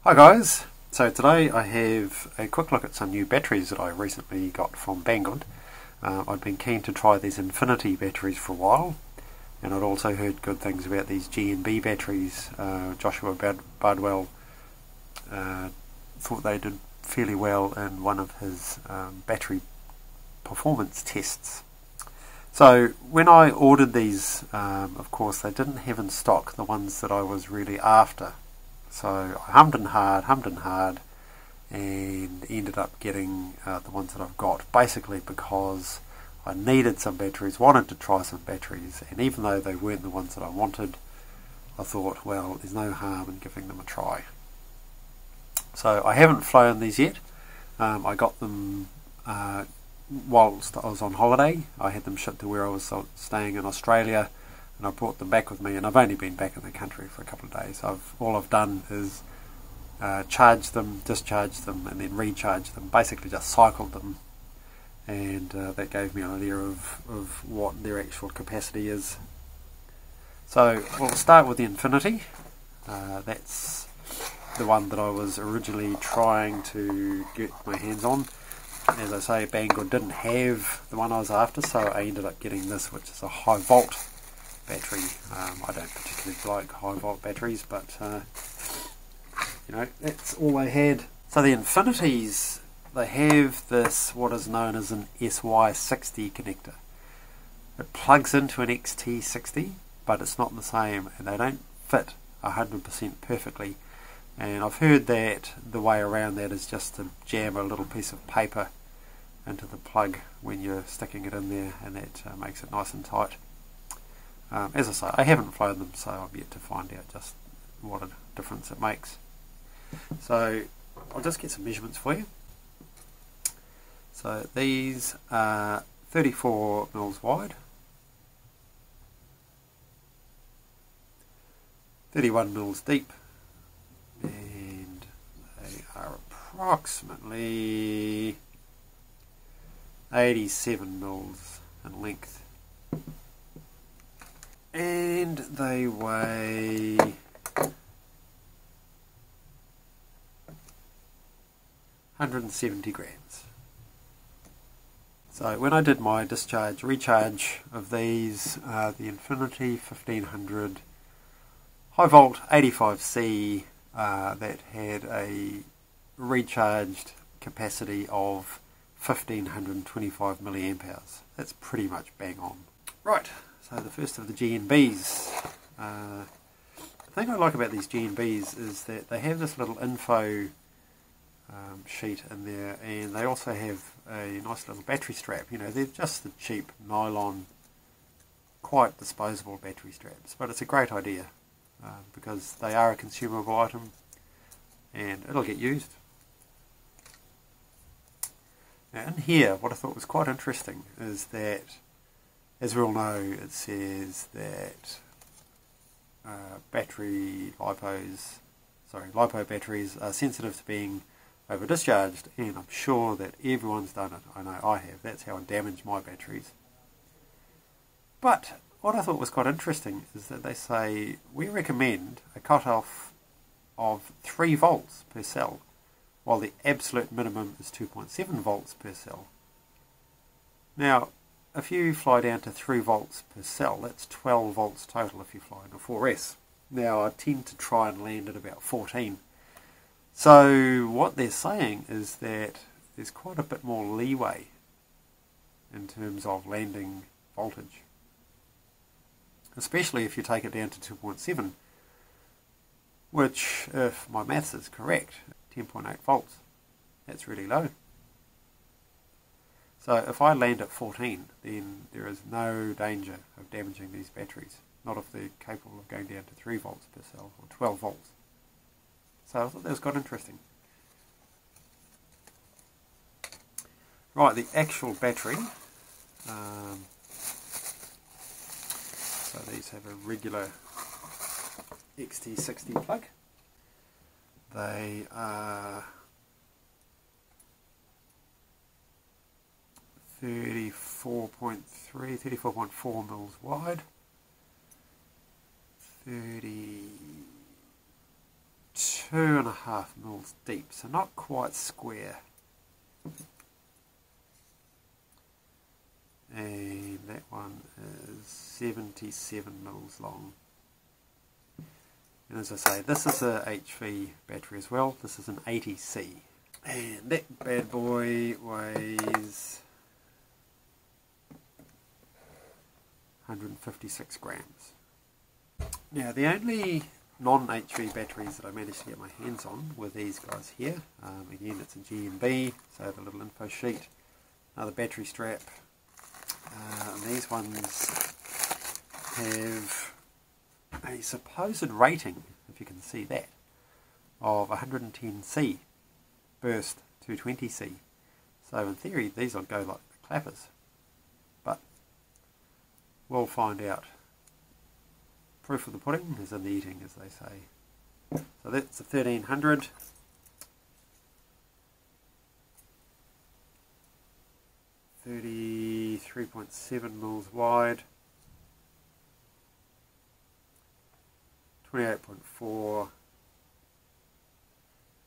Hi guys, so today I have a quick look at some new batteries that I recently got from Banggood. I'd been keen to try these Infinity batteries for a while, and I'd also heard good things about these GNB batteries. Joshua Bardwell thought they did fairly well in one of his battery performance tests. So when I ordered these, of course they didn't have in stock the ones that I was really after. So I hummed and hard, and ended up getting the ones that I've got, basically because I needed some batteries, wanted to try some batteries, and even though they weren't the ones that I wanted, I thought, well, there's no harm in giving them a try. So I haven't flown these yet. I got them whilst I was on holiday. I had them shipped to where I was staying in Australia, and I brought them back with me, and I've only been back in the country for a couple of days. All I've done is charge them, discharge them, and then recharge them, basically just cycled them, and that gave me an idea of what their actual capacity is. So we'll start with the Infinity. That's the one that I was originally trying to get my hands on. As I say, Banggood didn't have the one I was after, so I ended up getting this, which is a high volt battery. I don't particularly like high volt batteries, but you know, that's all they had. So the Infinities, they have this what is known as an SY60 connector. It plugs into an XT60, but it's not the same, and they don't fit 100% perfectly. And I've heard that the way around that is just to jam a little piece of paper into the plug when you're sticking it in there, and that makes it nice and tight. As I say, I haven't flown them, so I'm yet to find out just what a difference it makes. So I'll just get some measurements for you. So these are 34 mils wide, 31 mils deep, and they are approximately 87 mils in length. And they weigh 170 grams. So when I did my discharge recharge of these, the Infinity 1500 high volt 85C, that had a recharged capacity of 1525 milliamp hours. That's pretty much bang on. Right. So the first of the GNBs. The thing I like about these GNBs is that they have this little info sheet in there, and they also have a nice little battery strap. You know, they're just the cheap nylon, quite disposable battery straps, but it's a great idea because they are a consumable item and it'll get used. Now in here, what I thought was quite interesting is that, as we all know, it says that LiPo batteries are sensitive to being over discharged, and I'm sure that everyone's done it. I know I have. That's how I damage my batteries. But what I thought was quite interesting is that they say we recommend a cutoff of 3 volts per cell, while the absolute minimum is 2.7 volts per cell. Now, if you fly down to 3 volts per cell, that's 12 volts total if you fly in a 4S. Now, I tend to try and land at about 14. So what they're saying is that there's quite a bit more leeway in terms of landing voltage, especially if you take it down to 2.7, which, if my maths is correct, 10.8 volts. That's really low. So if I land at 14, then there is no danger of damaging these batteries, not if they're capable of going down to 3 volts per cell or 12 volts. So I thought that was quite interesting. Right, the actual battery. So these have a regular XT60 plug. They are 34.4 mils wide, 34.4 2.5 mils deep, so not quite square. And that one is 77 mils long. And as I say, this is a HV battery as well. This is an 80C. And that bad boy weighs 156 grams. Now the only non-HV batteries that I managed to get my hands on were these guys here. Again, it's a GNB, so the little info sheet, another battery strap. And these ones have a supposed rating, if you can see that, of 110C burst 220C. So in theory these will go like the clappers, but we'll find out. Proof of the pudding is in the eating, as they say. So that's a 1300. .3.7 mils wide, 28.4,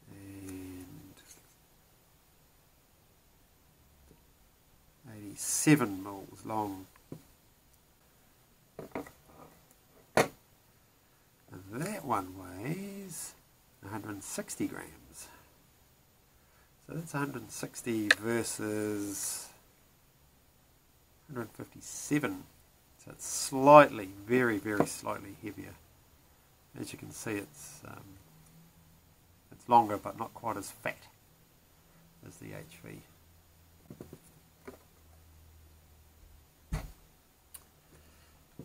and 87 mils long. And that one weighs 160 grams. So that's 160 versus 157, so it's slightly, very slightly heavier. As you can see, it's longer but not quite as fat as the HV.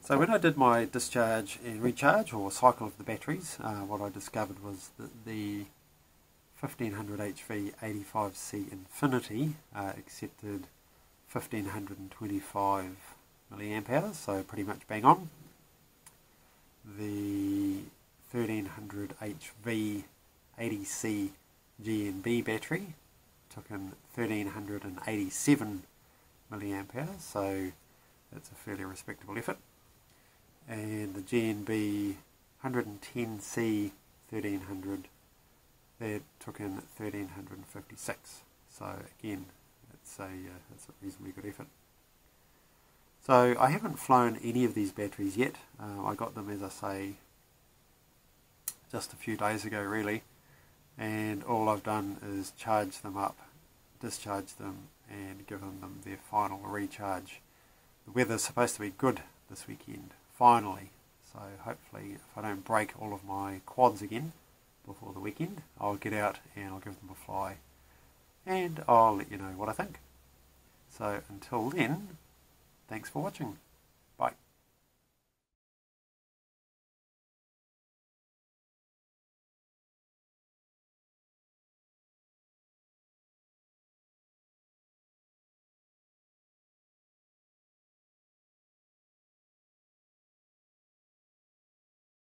So when I did my discharge and recharge, or cycle of the batteries, what I discovered was that the 1500 HV 85C Infinity accepted 1525 milliamp hours, so pretty much bang on. The 1300 HV 80C GNB battery took in 1387 milliamp hours, so that's a fairly respectable effort. And the GNB 110C 1300, that took in 1356, so again, it's a reasonably good effort. So I haven't flown any of these batteries yet. I got them, as I say, just a few days ago really, and all I've done is charge them up, discharge them, and given them their final recharge. The weather's supposed to be good this weekend, finally, so hopefully if I don't break all of my quads again before the weekend, I'll get out and I'll give them a fly, and I'll let you know what I think. So until then, thanks for watching. Bye.